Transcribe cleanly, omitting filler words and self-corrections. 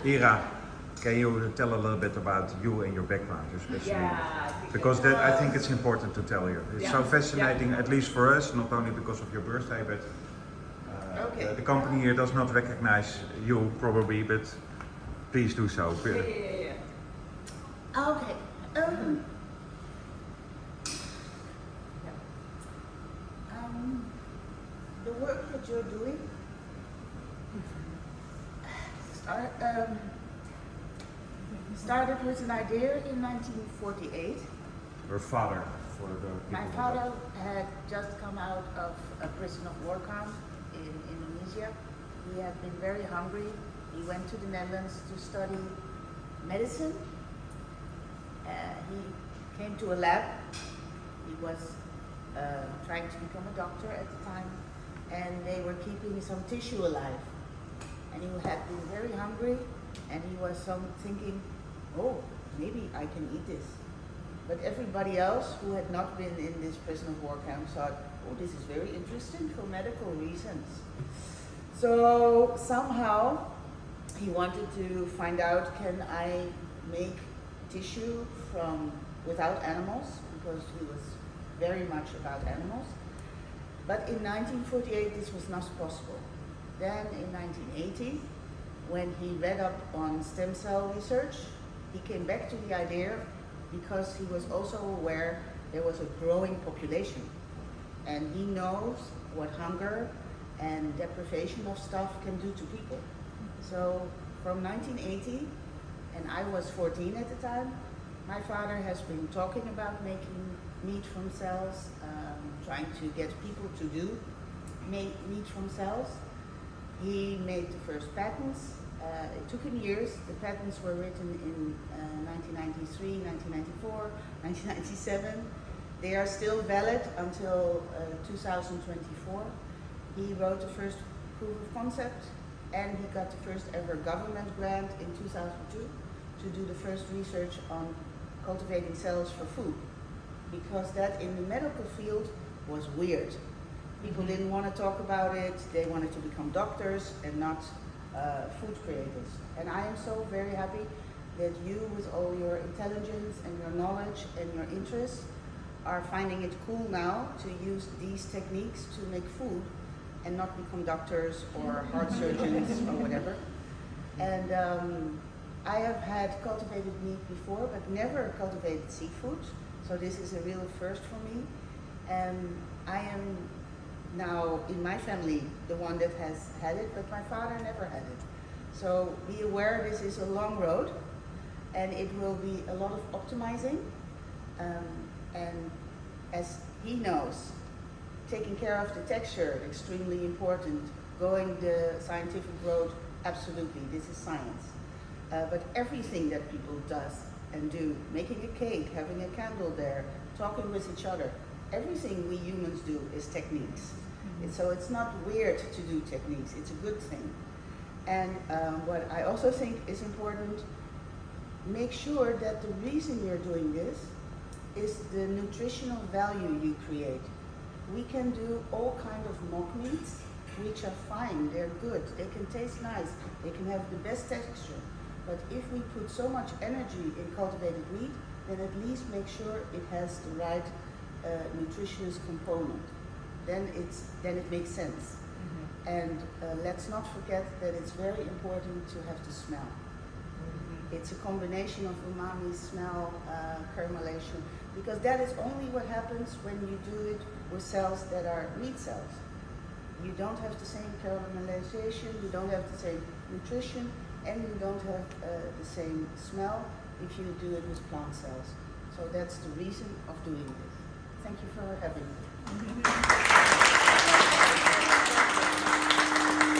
Ira, can you tell a little bit about you and your background, especially? Yeah, because that I think it's important to tell you. It's so fascinating, at least for us, not only because of your birthday, but the company here does not recognize you probably, but please do so. Okay. The work that you're doing started with an idea in 1948. Your father, for the people. My father had just come out of a prison of war camp in Indonesia. He had been very hungry. He went to the Netherlands to study medicine. He came to a lab. He was trying to become a doctor at the time, and they were keeping some tissue alive. And he had been very hungry, and he was thinking, oh, maybe I can eat this. But everybody else who had not been in this prison of war camp thought, oh, this is very interesting for medical reasons. So somehow he wanted to find out, can I make tissue without animals, because he was very much about animals. But in 1948 this was not possible. Then in 1980, when he read up on stem cell research, he came back to the idea because he was also aware there was a growing population. And he knows what hunger and deprivation of stuff can do to people. So from 1980, and I was 14 at the time, my father has been talking about making meat from cells, trying to get people to do meat from cells. He made the first patents. It took him years. The patents were written in 1993, 1994, 1997. They are still valid until 2024. He wrote the first proof of concept, and he got the first ever government grant in 2002 to do the first research on cultivating cells for food, because that in the medical field was weird. People didn't want to talk about it. They wanted to become doctors and not food creators. And I am so very happy that you, with all your intelligence and your knowledge and your interests, are finding it cool now to use these techniques to make food and not become doctors or heart surgeons or whatever. And I have had cultivated meat before, but never cultivated seafood. So this is a real first for me. And I am now in my family the one that has had it, but my father never had it. So be aware this is a long road, and it will be a lot of optimizing. And as he knows, taking care of the texture, extremely important. Going the scientific road, absolutely, this is science. But everything that people does and do, making a cake, having a candle there, talking with each other, everything we humans do is techniques. So it's not weird to do techniques, it's a good thing. And what I also think is important, make sure that the reason you're doing this is the nutritional value you create. We can do all kinds of mock meats, which are fine, they're good, they can taste nice, they can have the best texture. But if we put so much energy in cultivated meat, then at least make sure it has the right nutritious component. Then it makes sense. And let's not forget that it's very important to have the smell. It's a combination of umami, smell, caramelization, because that is only what happens when you do it with cells that are meat cells. You don't have the same caramelization, you don't have the same nutrition, and you don't have the same smell if you do it with plant cells. So that's the reason of doing this. Thank you for having me.